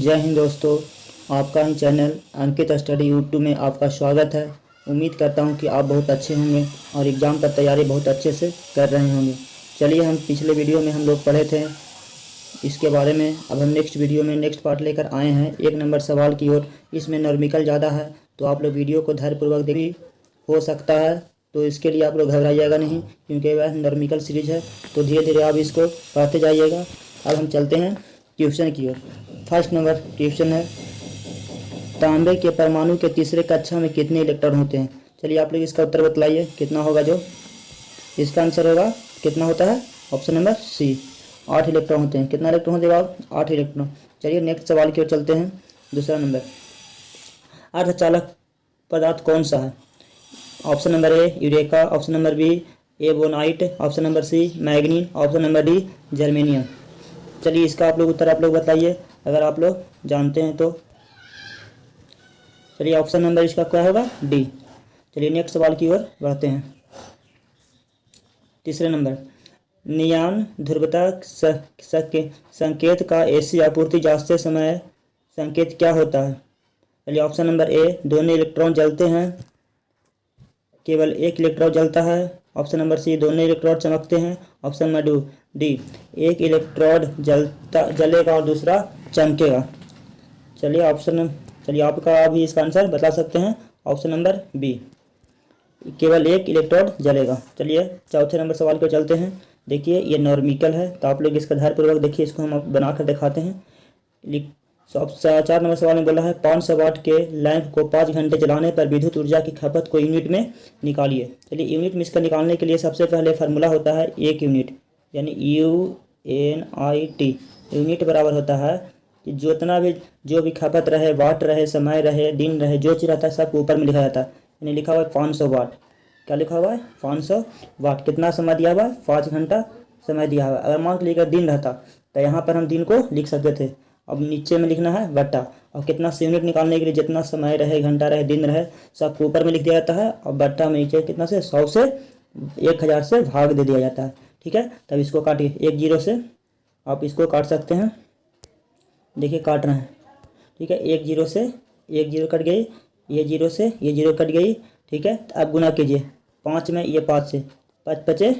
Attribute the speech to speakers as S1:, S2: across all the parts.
S1: जय हिंद दोस्तों, आपका ही चैनल अंकित स्टडी यूट्यूब में आपका स्वागत है। उम्मीद करता हूं कि आप बहुत अच्छे होंगे और एग्ज़ाम पर तैयारी बहुत अच्छे से कर रहे होंगे। चलिए, हम पिछले वीडियो में हम लोग पढ़े थे इसके बारे में। अब हम नेक्स्ट वीडियो में नेक्स्ट पार्ट लेकर आए हैं 1 नंबर सवाल की ओर। इसमें न्यूमेरिकल ज़्यादा है तो आप लोग वीडियो को धैर्यपूर्वक देखिए। हो सकता है तो इसके लिए आप लोग घबराइएगा नहीं, क्योंकि वह न्यूमेरिकल सीरीज है, तो धीरे धीरे आप इसको पढ़ते जाइएगा। अब हम चलते हैं क्वेश्चन की ओर। फर्स्ट नंबर क्वेश्चन है, तांबे के परमाणु के तीसरे कक्षा में कितने इलेक्ट्रॉन होते हैं। चलिए आप लोग इसका उत्तर बतलाइए कितना होगा। जो इसका आंसर होगा कितना होता है, ऑप्शन नंबर सी, 8 इलेक्ट्रॉन होते हैं। कितना इलेक्ट्रॉन हो जाएगा, 8 इलेक्ट्रॉन। चलिए नेक्स्ट सवाल की ओर चलते हैं। दूसरा नंबर, अर्धचालक पदार्थ कौन सा है। Option number A eureka, option number B ebonite, option number C manganin, option number D germanium. चलिए इसका आप लोग उत्तर आप लोग बताइए अगर आप लोग जानते हैं तो। चलिए ऑप्शन नंबर इसका क्या होगा, डी। चलिए नेक्स्ट सवाल की ओर बढ़ते हैं। तीसरे नंबर, नियान ध्रुवता संकेत का एसी आपूर्ति जांचते समय संकेत क्या होता है। चलिए ऑप्शन नंबर ए दोनों इलेक्ट्रॉन जलते हैं, केवल एक इलेक्ट्रॉन जलता है। ऑप्शन नंबर सी दोनों इलेक्ट्रॉन चमकते हैं। ऑप्शन नंबर डी एक इलेक्ट्रोड जलेगा और दूसरा चमकेगा। चलिए आपका भी इसका आंसर बता सकते हैं। ऑप्शन नंबर बी, केवल एक इलेक्ट्रोड जलेगा। चलिए चौथे नंबर सवाल को चलते हैं। देखिए ये न्यूमेरिकल है तो आप लोग इसका ध्यानपूर्वक देखिए, इसको हम बनाकर दिखाते हैं। 4 नंबर सवाल में बोला है 500 वाट के लैंप को 5 घंटे जलाने पर विद्युत ऊर्जा की खपत को यूनिट में निकालिए। चलिए यूनिट में इसका निकालने के लिए सबसे पहले फार्मूला होता है 1 यूनिट, यानी UNIT। यूनिट बराबर होता है कि जो भी खपत रहे, वाट रहे, समय रहे, दिन रहे, जो चीज़ रहता है सब ऊपर में लिखा जाता है। यानी लिखा हुआ है 500 वाट। क्या लिखा हुआ है, 500 वाट। कितना समय दिया हुआ है, 5 घंटा समय दिया हुआ है। अगर मान लीजिए दिन रहता तो यहाँ पर हम दिन को लिख सकते थे। अब नीचे में लिखना है बट्टा, और कितना से यूनिट निकालने के लिए जितना समय रहे, घंटा रहे, दिन रहे, सब ऊपर में लिख दिया जाता है। और बट्टा में नीचे कितना से 100 से 1000 से भाग दे दिया जाता है। ठीक है, तब इसको काटिए 1 0 से। आप इसको काट सकते हैं, देखिए काट रहे हैं। ठीक है, 1 0 से 1 0 कट गई, ये 0 से ये 0 कट गई। ठीक है, अब गुना कीजिए 5 में, ये 5 से 5 5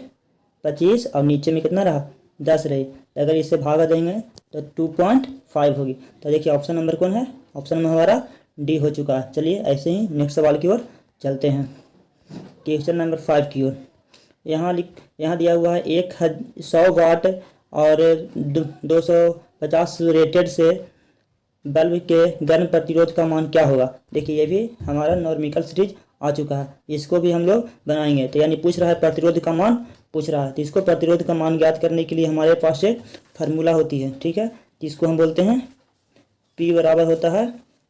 S1: 25, और नीचे में कितना रहा 10 रही। अगर इसे भागा देंगे तो 2.5 होगी। तो देखिए ऑप्शन नंबर कौन है, ऑप्शन नंबर हमारा डी हो चुका है। चलिए ऐसे ही नेक्स्ट सवाल की ओर चलते हैं, क्वेश्चन नंबर 5 की ओर। यहाँ दिया हुआ है 100 वाट और 250 रेटेड से बल्ब के गर्म प्रतिरोध का मान क्या होगा। देखिए ये भी हमारा न्यूमेरिकल सीरीज आ चुका है, इसको भी हम लोग बनाएंगे। तो यानी पूछ रहा है प्रतिरोध का मान पूछ रहा है, तो इसको प्रतिरोध का मान ज्ञात करने के लिए हमारे पास एक फार्मूला होती है। ठीक है, जिसको हम बोलते हैं P बराबर होता है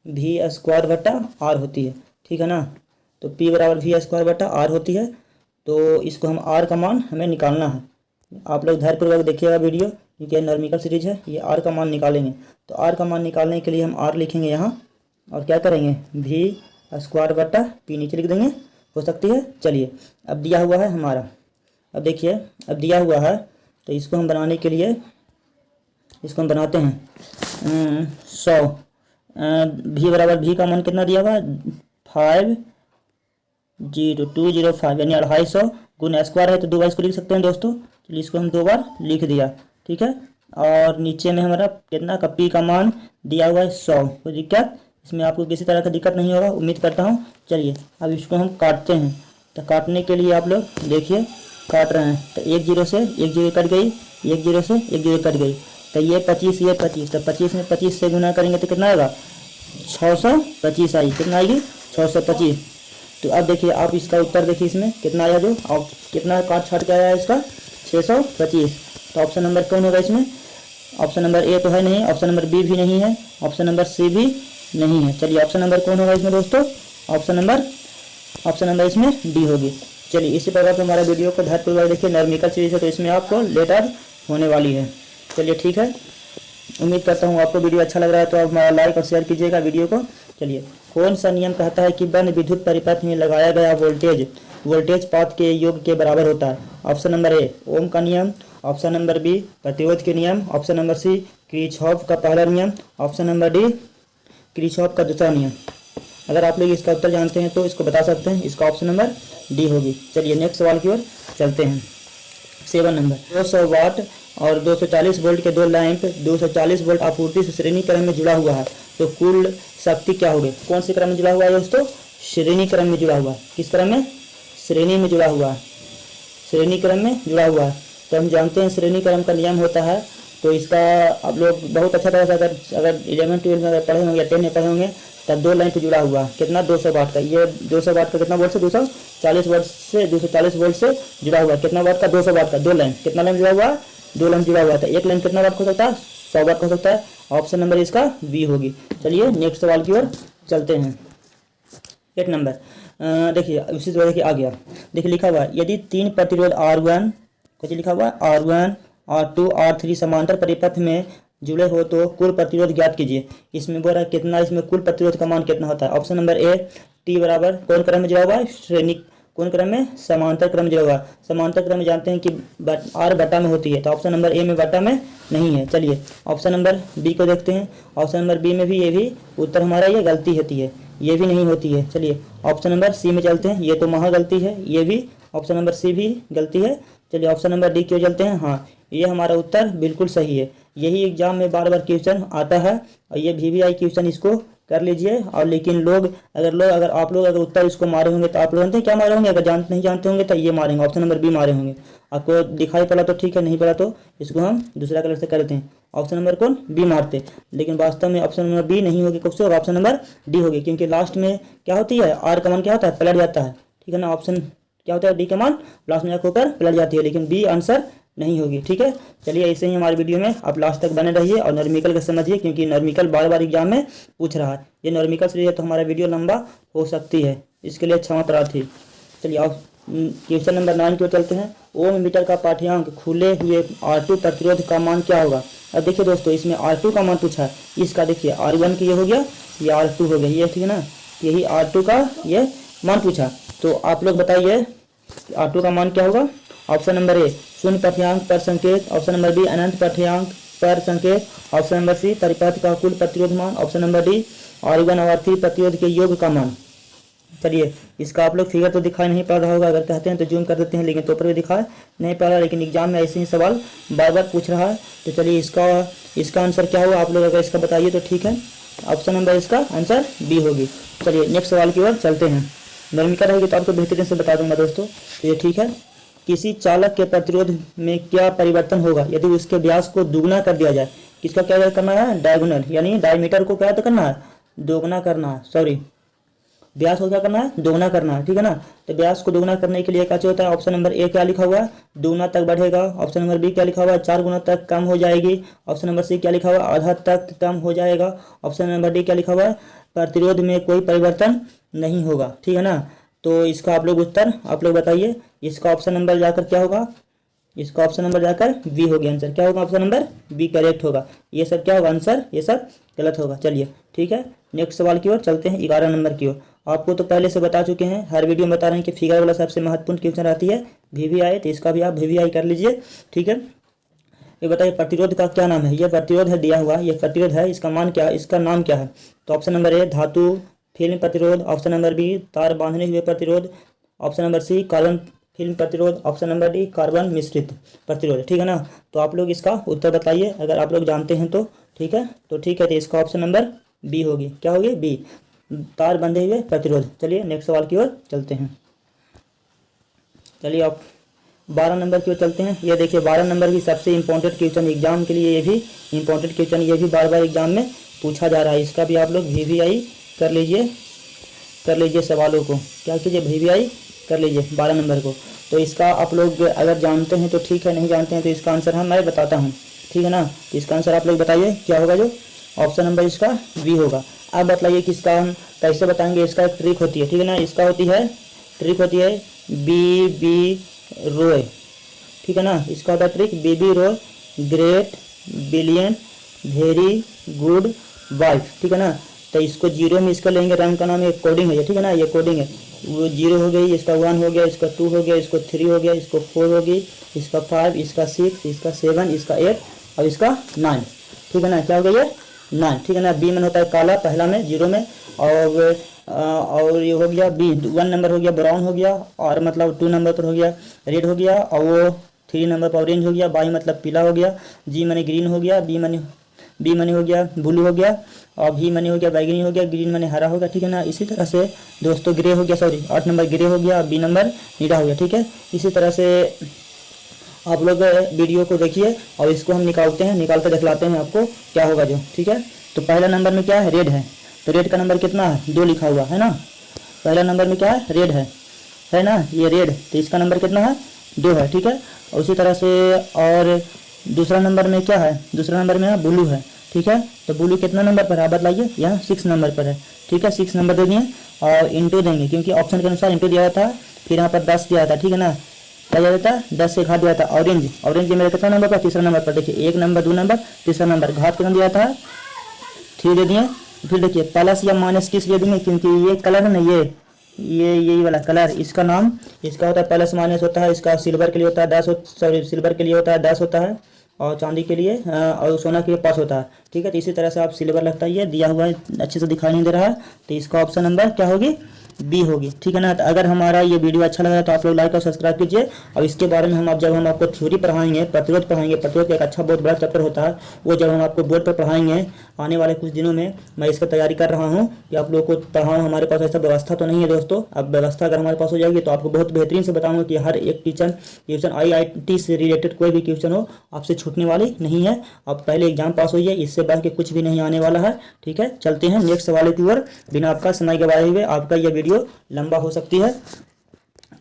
S1: V² बटा R होती है। ठीक है ना, तो P बराबर V² बटा R होती है। तो इसको हम R का मान हमें निकालना है। आप लोग धैर्यपूर्वक देखिएगा वीडियो, क्योंकि न्यूमेरिकल सीरीज है। ये R का मान निकालेंगे, तो R का मान निकालने के लिए हम R लिखेंगे यहाँ, और क्या करेंगे V² बटा P नीचे लिख देंगे, हो सकती है। चलिए अब दिया हुआ है हमारा, अब देखिए अब दिया हुआ है तो इसको हम बनाने के लिए इसको हम बनाते हैं 100। V बराबर V का मान कितना दिया हुआ है 50205, यानी 250 गुना स्क्वायर है तो 2 बार इसको लिख सकते हैं दोस्तों। चलिए इसको हम 2 बार लिख दिया। ठीक है, और नीचे में हमारा कितना का P का मान दिया हुआ है 100। कोई दिक्कत इसमें आपको किसी तरह का दिक्कत नहीं होगा, उम्मीद करता हूँ। चलिए अब इसको हम काटते हैं। तो काटने के लिए आप लोग देखिए काट रहे हैं, तो 1 0 से 1 0 कट गई, 1 0 से 1 0 कट गई। तो ये 25 ये 25, तो 25 में 25 से गुना करेंगे तो कितना आएगा 625 आई। कितना आएगी 625। तो अब देखिए आप इसका उत्तर देखिए, इसमें कितना आया, जो और कितना काट छाट के आया इसका 625। तो ऑप्शन नंबर कौन होगा इसमें, ऑप्शन नंबर ए तो है नहीं, ऑप्शन नंबर बी भी नहीं है, ऑप्शन नंबर सी भी नहीं है। चलिए ऑप्शन नंबर कौन होगा इसमें दोस्तों, ऑप्शन नंबर इसमें डी होगी। चलिए इसी प्रकार से हमारा वीडियो को धैर्यपूर्वक देखिए। न्यूमेरिकल सीरीज है तो इसमें आपको लेटर होने वाली है। चलिए ठीक है, उम्मीद करता हूँ आपको वीडियो अच्छा लग रहा है, तो आप हमारा लाइक और शेयर कीजिएगा वीडियो को। चलिए, कौन सा नियम कहता है कि बंद विद्युत परिपथ में लगाया गया वोल्टेज वोल्टेज पाथ के योग के बराबर होता है? ऑप्शन नंबर ए ओम का नियम, ऑप्शन नंबर बी प्रतिरोध के नियम, ऑप्शन नंबर सी किरचॉफ का पहला नियम, ऑप्शन नंबर डी किरचॉफ का दूसरा नियम। अगर आप लोग इसका उत्तर जानते हैं तो इसको बता सकते हैं। इसका ऑप्शन नंबर डी होगी। चलिए नेक्स्ट सवाल की ओर चलते हैं। 7 नंबर 200 वाट और 240 वोल्ट के दो लैंप 240 वोल्ट आपूर्ति से श्रेणी क्रम में जुड़ा हुआ है, तो कुल शक्ति क्या होगी? कौन से क्रम में जुड़ा हुआ है दोस्तों? श्रेणी क्रम में जुड़ा हुआ है। किस क्रम में? श्रेणी में जुड़ा हुआ है। श्रेणी क्रम में जुड़ा हुआ है। तो हम जानते हैं श्रेणी क्रम का नियम होता है, तो इसका आप लोग बहुत अच्छा तरह से अगर 11 12 में अगर पढ़े होंगे या 10 में पढ़े होंगे तब दो लाइन पे जुड़ा हुआ है। कितना? 200 वाट का। ये 200 वाट का कितना वोल्ट से? 240 वोल्ट से 240 वोल्ट से जुड़ा हुआ है। कितना वाट का? 200 वाट का। दो लाइन। कितना लाइन जुड़ा हुआ है? दो लाइन जुड़ा हुआ था। एक लाइन कितना वाट हो सकता है? 100 वाट हो सकता है। ऑप्शन नंबर इसका बी होगी। चलिए नेक्स्ट सवाल की ओर चलते हैं। 8 नंबर देखिए उसी तरह देखिए आ गया। देखिए लिखा हुआ है यदि 3 प्रतिरोध R1 कुछ लिखा हुआ है R1 R2 R3 समांतर परिपथ में जुड़े हो तो कुल प्रतिरोध ज्ञात कीजिए। इसमें बोल रहा है कितना, इसमें कुल प्रतिरोध का मान कितना होता है? ऑप्शन नंबर ए टी बराबर कौन क्रम में जुड़ा हुआ है? श्रेणी कौन क्रम में? समांतर क्रम में जुड़ा हुआ है। समांतर क्रम में जानते हैं कि आर बटा में होती है, तो ऑप्शन नंबर ए में बटा में नहीं है। चलिए ऑप्शन नंबर बी को देखते हैं। ऑप्शन नंबर बी में भी ये भी उत्तर हमारा ये गलती होती है, ये भी नहीं होती है। चलिए ऑप्शन नंबर सी में चलते हैं। ये तो महा गलती है, ये भी ऑप्शन नंबर सी भी गलती है। चलिए ऑप्शन नंबर डी क्यों चलते हैं? हाँ ये हमारा उत्तर बिल्कुल सही है। यही एग्जाम में बार बार क्वेश्चन आता है और ये VVI क्वेश्चन इसको कर लीजिए। और लेकिन अगर आप लोग उत्तर इसको मारे होंगे तो आप लोग जानते हैं क्या मारे होंगे? अगर नहीं जानते होंगे तो ये मारेंगे, ऑप्शन नंबर बी मारे होंगे। आपको दिखाई पड़ा तो ठीक है, नहीं पड़ा तो इसको हम दूसरा कलर से करते हैं। ऑप्शन नंबर कौन? बी मारते, लेकिन वास्तव में ऑप्शन नंबर बी नहीं होगी, कुछ और ऑप्शन नंबर डी होगी, क्योंकि लास्ट में क्या होती है? आर का मान क्या होता है? पलट जाता है। ठीक है ना, ऑप्शन क्या होता है? डी का मान लास्ट में जाकर ऊपर पलट जाती है, लेकिन बी आंसर नहीं होगी। ठीक है, चलिए ऐसे ही हमारे वीडियो में आप लास्ट तक बने रहिए और न्यूमेरिकल का समझिए, क्योंकि न्यूमेरिकल बार बार एग्जाम में पूछ रहा है। ये न्यूमेरिकल सीरीज है तो हमारा वीडियो लंबा हो सकती है, इसके लिए क्षमा प्रार्थी। चलिए आप क्वेश्चन नंबर 9 की ओर चलते हैं। ओम मीटर का पाठ्यांक खुले हुए R2 प्रतिरोध का मान क्या होगा? अब देखिए दोस्तों इसमें R2 का मान पूछा है, इसका देखिए R1 की ये हो गया, ये R2 हो गया, ये ठीक है ना, यही R2 का ये मान पूछा। तो आप लोग बताइए R2 का मान क्या होगा? ऑप्शन नंबर ए शून्य पाठ्यांक पर संकेत, ऑप्शन नंबर बी अनंत पाठ्यांक पर संकेत, ऑप्शन नंबर सी परिपथ का कुल प्रतिरोध मान, ऑप्शन नंबर डी R1 और R3 प्रतिरोध के योग का मान। चलिए इसका आप लोग फिगर तो दिखाई नहीं पड़ रहा होगा, अगर कहते हैं तो जूम कर देते हैं, लेकिन तो ऊपर भी दिखाई नहीं पड़ रहा, लेकिन एग्जाम में ऐसे ही सवाल बार बार पूछ रहा है। तो चलिए इसका आंसर क्या होगा? आप लोग अगर इसका बताइए तो ठीक है। ऑप्शन नंबर इसका आंसर बी होगी। चलिए नेक्स्ट सवाल की ओर चलते हैं। न्यूमेरिकल रहेगी तो आपको बेहतरीन से बता दूंगा दोस्तों। तो ये ठीक है, किसी चालक के प्रतिरोध में क्या परिवर्तन होगा यदि उसके व्यास को दुगना कर दिया जाए? किसका क्या करना है? डायगोनल, यानी डायमीटर को क्या करना है? दोगुना करना है। सॉरी, व्यास को क्या करना है? दोगुना करना है। ठीक है ना, तो व्यास को दोगुना करने के लिए क्या होता है? ऑप्शन नंबर ए क्या लिखा हुआ है? दुगुना तक बढ़ेगा। ऑप्शन नंबर बी क्या लिखा हुआ है? 4 गुना तक कम हो जाएगी। ऑप्शन नंबर सी क्या लिखा हुआ है? आधा तक कम हो जाएगा। ऑप्शन नंबर डी क्या लिखा हुआ है? प्रतिरोध में कोई परिवर्तन नहीं होगा। ठीक है ना, तो इसका आप लोग उत्तर आप लोग बताइए। इसका ऑप्शन नंबर जाकर क्या होगा? इसका ऑप्शन नंबर जाकर बी हो गया। आंसर क्या होगा? ऑप्शन नंबर बी करेक्ट होगा। ये सब क्या होगा? आंसर ये सब गलत होगा। चलिए ठीक है, नेक्स्ट सवाल की ओर चलते हैं। 11 नंबर की ओर। आपको तो पहले से बता चुके हैं, हर वीडियो में बता रहे हैं कि फिगर वाला सबसे महत्वपूर्ण क्वेश्चन रहती है VVI, तो इसका भी आप VVI कर लीजिए। ठीक है, ये बताइए प्रतिरोध का क्या नाम है? ये प्रतिरोध है दिया हुआ, ये प्रतिरोध है, इसका मान क्या है? इसका नाम क्या है? तो ऑप्शन नंबर ए धातु फिल्म प्रतिरोध, ऑप्शन नंबर बी तार बांधने हुए प्रतिरोध, option number C carbon film प्रतिरोध, ऑप्शन नंबर डी कार्बन मिश्रित प्रतिरोध। ठीक है ना, तो आप लोग इसका उत्तर बताइए अगर आप लोग जानते हैं तो। ठीक है, तो ठीक है, तो इसका ऑप्शन नंबर बी होगी। क्या होगी? बी, तार बंधे हुए प्रतिरोध। चलिए नेक्स्ट सवाल की ओर चलते हैं। चलिए आप 12 नंबर की ओर चलते हैं। ये देखिए 12 नंबर भी सबसे इंपॉर्टेंट क्वेश्चन एग्जाम के लिए, ये भी इंपॉर्टेंट क्वेश्चन, ये भी बार बार एग्जाम में पूछा जा रहा है। इसका भी आप लोग VVI कर लीजिए सवालों को। क्या कीजिए? VVI कर लीजिए 12 नंबर को। तो इसका आप लोग अगर जानते हैं तो ठीक है, नहीं जानते हैं तो इसका आंसर मैं बताता हूँ। ठीक है ना, तो इसका आंसर आप लोग बताइए क्या होगा? जो ऑप्शन नंबर इसका बी होगा। अब बताइए कि इसका हम कैसे बताएंगे? इसका एक ट्रिक होती है। ठीक है ना, इसका ट्रिक होती है BB रोय। ठीक है ना, इसका होता है trick BB Roy, great, billion, very good wife. ठीक है ना, तो इसको जीरो में इसका लेंगे, रंग का नाम है कोडिंग है ये। ठीक है ना, ये कोडिंग है। वो 0 हो गई, इसका 1 हो गया, इसका 2 हो गया, इसको 3 हो गया, इसको 4 होगी, इसका 5, इसका 6, इसका 7, इसका 8 और इसका 9। ठीक है ना, क्या हो गया ये 9। ठीक है ना। बी मन होता है काला, पहला में 0 में, और ये हो गया बी 1 नंबर हो गया ब्राउन हो गया, और मतलब 2 नंबर पर हो गया रेड हो गया, और वो 3 नंबर पर ऑरेंज हो गया, बाई मतलब पीला हो गया, जी मनी ग्रीन हो गया, बी मनी हो गया ब्लू हो गया, और भी मनी हो गया बैगनी हो गया, ग्रीन मनी हरा हो गया। ठीक है ना। इसी तरह से दोस्तों ग्रे हो गया, सॉरी 8 नंबर ग्रे हो गया, बी नंबर नीला हो गया। ठीक है। इसी तरह से आप लोग वीडियो को देखिए और इसको हम निकालते हैं, निकाल कर दिखलाते हैं आपको क्या होगा जो। ठीक है। तो पहला नंबर में क्या है, रेड है, तो रेड का नंबर कितना है 2 लिखा हुआ है ना। पहला नंबर में क्या है, रेड है ना, ये रेड, तो इसका नंबर कितना है 2 है। ठीक है। और उसी तरह से और दूसरा नंबर में क्या है, दूसरा नंबर में ब्लू है। ठीक है। तो ब्लू कितना नंबर पर है बताइए, यहाँ 6 नंबर पर है। ठीक है। 6 नंबर दे दिए और इंटू देंगे क्योंकि ऑप्शन के अनुसार इंटू दिया था, फिर यहाँ पर 10 दिया था। ठीक है ना। क्या दिया था 10 से घात दिया था। ऑरेंज, ऑरेंज मेरे कितना नंबर पर, तीसरा नंबर पर। देखिए 1 नंबर 2 नंबर तीसरा नंबर, घात कितना दिया था 3 दे दिए। फिर देखिए प्लस या माइनस किस लिए देंगे, क्योंकि ये कलर है ना, ये यही वाला कलर, इसका नाम इसका होता है प्लस माइनस होता है। इसका सिल्वर के लिए होता है 10, सॉरी सिल्वर के लिए होता है 10 होता है, और चांदी के लिए और सोना के लिए 5 होता है। ठीक है। तो इसी तरह से आप सिल्वर लगता है, ये दिया हुआ है, अच्छे से दिखाई नहीं दे रहा है, तो इसका ऑप्शन नंबर क्या होगी, बी होगी। ठीक है ना। तो अगर हमारा ये वीडियो अच्छा लगा तो आप लोग लाइक और सब्सक्राइब कीजिए। और इसके बारे में जब हम आपको थ्योरी पढ़ाएंगे, प्रतिरोध पढ़ाएंगे, प्रतिरोध का एक अच्छा बहुत बड़ा चैप्टर होता है, वो जब हम आपको बोर्ड पर पढ़ाएंगे आने वाले कुछ दिनों में, मैं इसका तैयारी कर रहा हूँ कि आप लोग को पढ़ाऊँ। हमारे पास ऐसा व्यवस्था तो नहीं है दोस्तों, अब व्यवस्था अगर हमारे पास हो जाएगी तो आपको बहुत बेहतरीन से बताऊँगा कि हर एक क्वेश्चन IIT से रिलेटेड कोई भी क्वेश्चन हो आपसे छूटने वाली नहीं है। आप पहले एग्जाम पास होइए, इससे बढ़ के कुछ भी नहीं आने वाला है। ठीक है। चलते हैं नेक्स्ट सवाल की ओर, बिना आपका समय गवाए हुए। आपका यह वीडियो लंबा हो सकती है,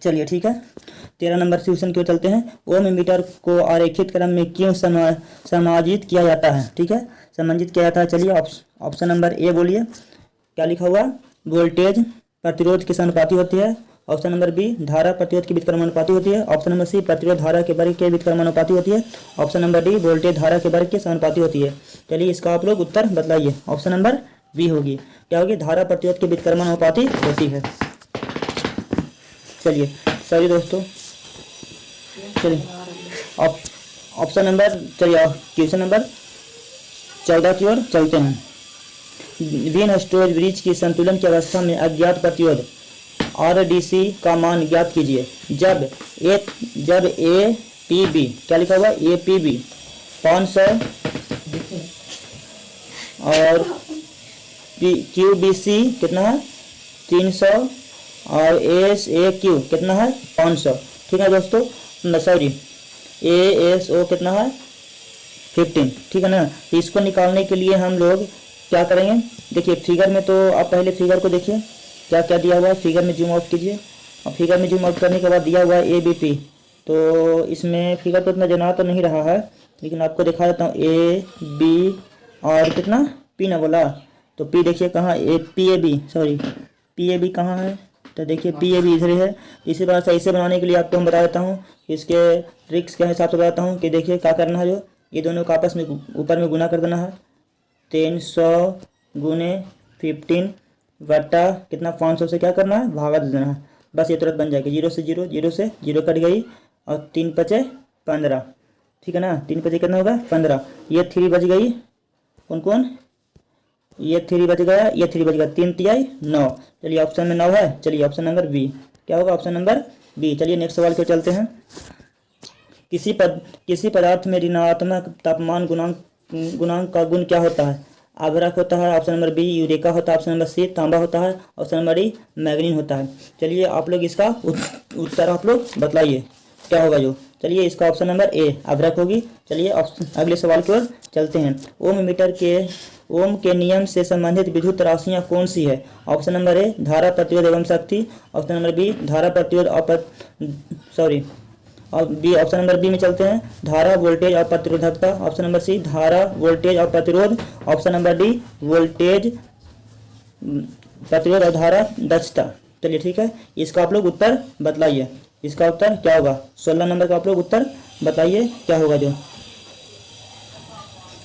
S1: चलिए ठीक है। 13 नंबर क्वेश्चन क्यों चलते हैं, ओम मीटर को आरेखित क्रम में क्यों समायोजित किया जाता है। ठीक है, समायोजित किया जाता है। चलिए ऑप्शन नंबर ए बोलिए, क्या लिखा हुआ, वोल्टेज प्रतिरोध के समानुपाती होती है। ऑप्शन नंबर बी, धारा प्रतिरोध के व्युत्क्रमानुपाती होती है। ऑप्शन नंबर सी, प्रतिरोध धारा के वर्ग के व्युत्क्रमानुपाती होती है। ऑप्शन नंबर डी, वोल्टेज धारा के वर्ग के समानुपाती होती है। चलिए इसका आप लोग उत्तर बतलाइए। ऑप्शन नंबर बी होगी, क्या होगी, धारा प्रतिरोध के व्युत्क्रमानुपाती होती है। चलिए सॉरी दोस्तों, चलिए ऑप्शन नंबर, चलिए क्वेश्चन नंबर 14 की ओर चलते हैं। व्हीन स्टोरेज ब्रिज की संतुलन की अवस्था में अज्ञात प्रतिरोध RDC का मान ज्ञात कीजिए जब APB, क्या लिखा हुआ, APB 500 और QBC कितना है 300 और ASAQ कितना है 500। ठीक है दोस्तों, सॉरी ASO कितना है 15। ठीक है ना। इसको निकालने के लिए हम लोग क्या करेंगे, देखिए फिगर में, तो आप पहले फिगर को देखिए क्या क्या दिया हुआ है। फिगर में जूम आउट कीजिए, और फिगर में जूम आउट करने के बाद दिया हुआ है ABP। तो इसमें फिगर को इतना जना तो नहीं रहा है, लेकिन आपको दिखा देता हूँ AB और कितना P ना बोला, तो P देखिए कहाँ, PAB, सॉरी PAB कहाँ है, तो देखिए PAB इधर है। इसी बार सही से बनाने के लिए आपको हम बता देता हूँ, इसके ट्रिक्स के हिसाब से बताता हूँ कि देखिए क्या करना है। जो ये दोनों को आपस में ऊपर में गुना कर देना है, 300 गुने 15 बटा कितना 500 से क्या करना है, भागा दे देना है, बस ये तुरंत बन जाएगी। 0 से 0, 0 से 0 कट गई, और 3 पचे 15। ठीक है ना, 3 पचे कितना होगा 15, ये 3 बच गई, कौन कौन, ये 3 बच गया, ये 3 बच गया, 3 तिहाई 9। चलिए ऑप्शन में 9 है। चलिए ऑप्शन नंबर बी, क्या होगा ऑप्शन नंबर बी। चलिए नेक्स्ट सवाल को चलते हैं। किसी पदार्थ में ऋणात्मक तापमान गुणांक का गुण क्या होता है, आवर्धक होता है। ऑप्शन नंबर बी, यूरेका होता है। ऑप्शन नंबर सी, तांबा होता है। ऑप्शन नंबर डी, मैग्नीन होता है। चलिए आप लोग इसका उत्तर आप लोग बतलाइए क्या होगा जो। चलिए इसका ऑप्शन नंबर ए आवर्धक होगी। चलिए अगले सवाल की ओर चलते हैं। ओम के नियम से संबंधित विद्युत राशियां कौन सी है। ऑप्शन नंबर ए, धारा प्रतिरोध एवं शक्ति। ऑप्शन नंबर बी, धारा प्रतिरोध और बी, ऑप्शन नंबर बी में चलते हैं, धारा वोल्टेज और प्रतिरोधकता। ऑप्शन नंबर सी, धारा वोल्टेज और प्रतिरोध। ऑप्शन नंबर डी, वोल्टेज प्रतिरोध और धारा दक्षता। चलिए ठीक है, इसका आप लोग उत्तर बतलाइए। इसका उत्तर क्या होगा, 16 नंबर का आप लोग उत्तर बताइए क्या होगा जो।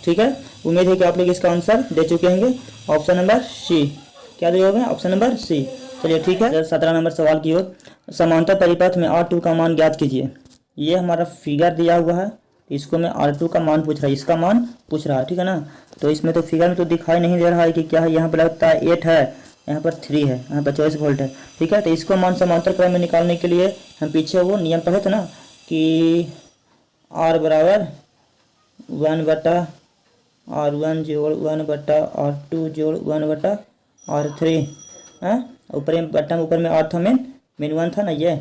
S1: ठीक है, उम्मीद है कि आप लोग इसका आंसर दे चुके होंगे। ऑप्शन नंबर सी, क्या दिए होंगे, ऑप्शन नंबर सी। चलिए ठीक है, 17 नंबर सवाल की ओर। समांतर परिपथ में R2 का मान ज्ञात कीजिए। ये हमारा फिगर दिया हुआ है, इसको मैं R2 का मान पूछ रहा है, इसका मान पूछ रहा है, ठीक है ना। तो इसमें तो फिगर में तो दिखाई नहीं दे रहा है कि क्या है, यहाँ पर लगता है 8 है, यहाँ पर 3 है, यहाँ पर 24 वोल्ट है, ठीक है। तो इसको मान समांतर क्रम में निकालने के लिए हम पीछे वो नियम पढ़े थे ना कि R बराबर 1/R1 जोड़ 1/R2 जोड़ 1/R3 है। ऊपर में बट्टा ऊपर में R था, मेन 1 था ना, ये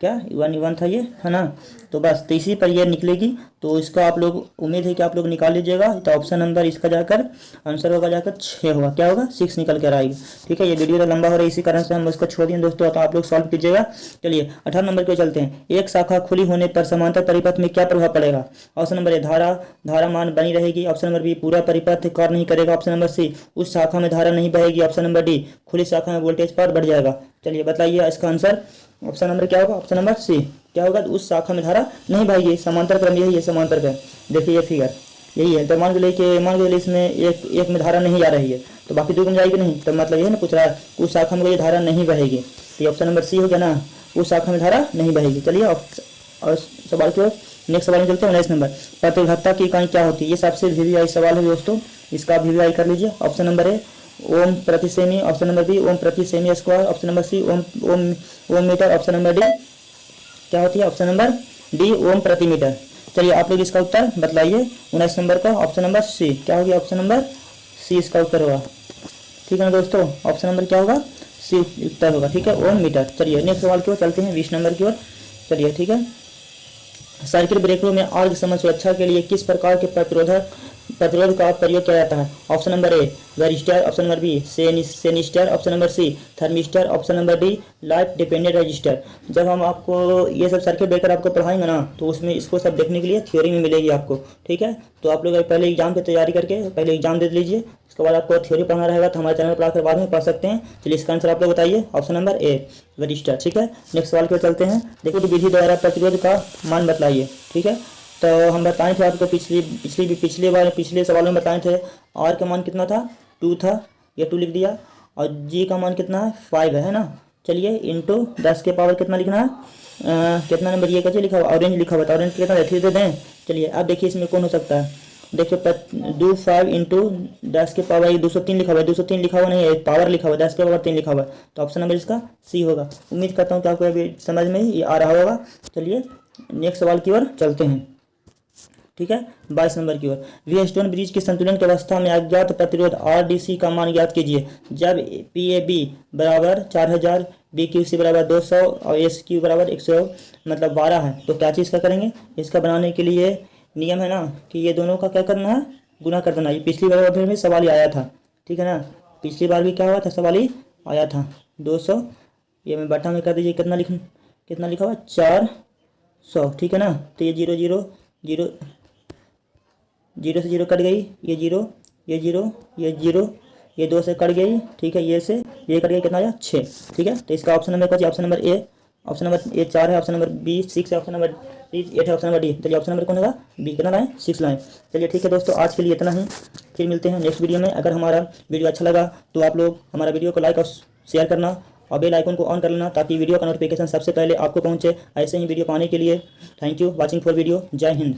S1: क्या 1 था, ये है ना। तो बस तो इसी पर ये निकलेगी। तो इसका आप लोग उम्मीद है कि आप लोग निकाल लीजिएगा। तो ऑप्शन नंबर इसका जाकर आंसर होगा जाकर 6 होगा, क्या होगा 6 निकल कर आएगी, ठीक है। ये वीडियो तो लंबा हो रहा है, इसी कारण से हम उसको छोड़ दिए दोस्तों। तो आप लोग सॉल्व कीजिएगा। चलिए 18 नंबर पे चलते हैं। एक शाखा खुली होने पर समांतर परिपथ में क्या प्रभाव पड़ेगा? ऑप्शन नंबर ए धारा मान बनी रहेगी। ऑप्शन नंबर बी पूरा परिपथ कार्य नहीं करेगा। ऑप्शन नंबर सी उस शाखा में धारा नहीं बहेगी। ऑप्शन नंबर डी खुली शाखा में वोल्टेज पर बढ़ जाएगा। चलिए बताइए इसका आंसर। ऑप्शन नंबर क्या होगा? ऑप्शन नंबर सी क्या होगा? उस शाखा में धारा नहीं बहेगी। समांतर क्रम यही है, समांतर क्रम देखिए ये फिगर यही है। तो मान के लिए इसमें एक में धारा नहीं जा रही है, तो बाकी दो में जाएगी नहीं। तो मतलब ये ना पूछ रहा है उस शाखा में कोई धारा नहीं बहेगी। तो ये ऑप्शन नंबर सी हो गया ना, उस शाखा में धारा नहीं बहेगी। चलिए और सवाल की ओर नेक्स्ट सवाल में चलते हैं। 19 नंबर प्रतिरोधकता की इकाई क्या होती है? ये सबसे वीवीआई सवाल है दोस्तों, इसका वीवीआई कर लीजिए। ऑप्शन नंबर ए ओम प्रति सेमी। ऑप्शन नंबर बी ओम प्रति सेमी square. Option number C ohm metre. Option number D क्या होती है? ऑप्शन नंबर डी ओम प्रति मीटर। चलिए आप लोग इसका उत्तर बतलाइए 19 नंबर का। ऑप्शन नंबर सी क्या होगी? ऑप्शन नंबर सी इसका उत्तर होगा, ठीक है ना दोस्तों। ऑप्शन नंबर क्या होगा? सी उत्तर होगा, ठीक है, ओम मीटर। चलिए नेक्स्ट सवाल की ओर चलते हैं, 20 नंबर की ओर। चलिए ठीक है। सर्किट ब्रेकरों में आग समझ सुरक्षा के लिए किस प्रकार के प्रतिरोध का प्रयोग किया जाता है? Option number A varistor. Option number B sensistor. Option number C thermistor. Option number D life dependent resistor. जब हम आपको ये सब सर्किट ब्रेकर आपको पढ़ाएंगे ना, तो उसमें इसको सब देखने के लिए थ्योरी में मिलेगी आपको, ठीक है। तो आप लोग पहले एग्जाम की तैयारी करके पहले एग्जाम दे लीजिए, उसके बाद आपको थ्योरी पढ़ना रहेगा। तो हमारे चैनल पर पढ़ाकर बाद में पढ़ सकते हैं। चलिए इसका आंसर आप लोग बताइए। ऑप्शन नंबर ए वरिस्टर, ठीक है। नेक्स्ट सवाल की ओर चलते हैं। देखो विधि द्वारा प्रतिरोध का मान बतलाइए, ठीक है। तो हम बताए थे आपको पिछले सवाल में बताए थे आर का मान कितना था? 2 था, ये 2 लिख दिया। और जी का मान कितना है? 5 है ना। चलिए इंटू 10 के पावर कितना लिखना है? कितना नंबर ये कैसे लिखा हुआ? ऑरेंज लिखा हुआ था, ऑरेंज कितना थ्री दे दें। चलिए अब देखिए इसमें कौन हो सकता है। देखिए 5 इंटू 10 के पावर 203 लिखा हुआ है। 203 लिखा हुआ नहीं है, पावर लिखा हुआ है, 10 के पावर 3 लिखा हुआ है। तो ऑप्शन नंबर इसका सी होगा। उम्मीद करता हूँ कि आपको अभी समझ में ये आ रहा होगा। चलिए नेक्स्ट सवाल की ओर चलते हैं, ठीक है। 22 नंबर की ओर। व्हीटस्टोन ब्रिज की संतुलन की अवस्था में अज्ञात प्रतिरोध RDC का मान ज्ञात कीजिए। जब PAB बराबर 4000, BQC बराबर 200 और SQ बराबर 100 मतलब 12 है, तो क्या चीज़ का करेंगे? इसका बनाने के लिए नियम है ना कि ये दोनों का क्या करना है? गुना कर देना। ये पिछली बार में सवाल ही आया था, ठीक है ना। पिछली बार भी क्या हुआ था? सवाल ही आया था। 200 ये मैं बटा में कर दीजिए, कितना लिखा हुआ? 400, ठीक है ना। तो ये 0 0 0 0 से 0 कट गई, ये 0 ये 0 ये 0 ये 2 से कट गई, ठीक है। ये से ये कट गई, कितना आया? 6, ठीक है। तो इसका ऑप्शन नंबर क्या? ऑप्शन नंबर ए 4 है। ऑप्शन नंबर बी 6 है। ऑप्शन नंबर डी 8 है। Option number D. चलिए ऑप्शन नंबर कौन होगा? बी। कितना लाएँ? 6 लाएँ। चलिए ठीक है दोस्तों, आज के लिए इतना ही। फिर मिलते हैं नेक्स्ट वीडियो में। अगर हमारा वीडियो अच्छा लगा तो आप लोग हमारा वीडियो को लाइक और शेयर करना और बेल आइकन को ऑन कर लेना, ताकि वीडियो का नोटिफिकेशन सबसे पहले आपको पहुंचे। ऐसे ही वीडियो पाने के लिए thank you watching for video. जय हिंद।